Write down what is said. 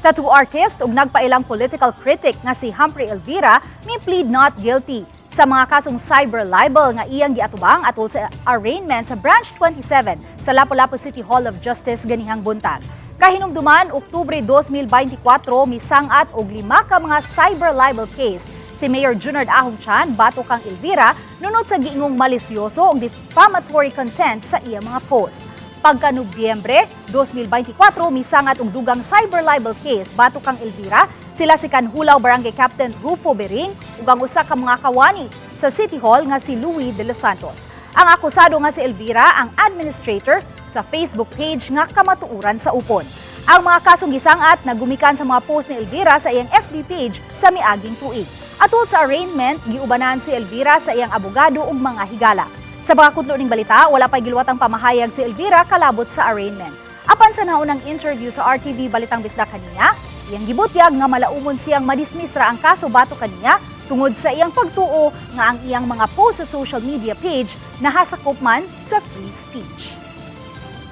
Tattoo artist ug nagpailang political critic nga si Humphrey Elvira may plead not guilty sa mga kasong cyber libel nga iyang giatubang atol sa arraignment sa Branch 27 sa Lapu-Lapu City Hall of Justice ganihang buntag. Kahinumduman, Oktubre 2024, misangat og 5 ka mga cyber libel case si Mayor Junard Ahong Chan batok kang Elvira nunod sa giingong malisyoso ug defamatory content sa iyang mga post. Pagka Nobyembre 2024, misangat og dugang cyber libel case batok kang Elvira sila si Kanhulaw Barangay Captain Rufo Bering ug ang usa ka mga kawani sa City Hall nga si Louie de los Santos. Ang akusado nga si Elvira ang administrator sa Facebook page nga kamatuuran sa Upon. Ang mga kasong gisangat nagumikan sa mga post ni Elvira sa iyang FB page sa miaging tuig. Atol sa arraignment, giubanan si Elvira sa iyang abogado ug mga higala. Sa mga kudlo ning balita, wala pay giluwatang pamahayag si Elvira kalabot sa arraignment. Apan sa naunang interview sa RTV Balitang Bisda kaniya, iyang gibutyag nga malaumon siyang madismiss ra ang kaso batok kaniya tungod sa iyang pagtuo nga ang iyang mga post sa social media page nahasakop man sa free speech.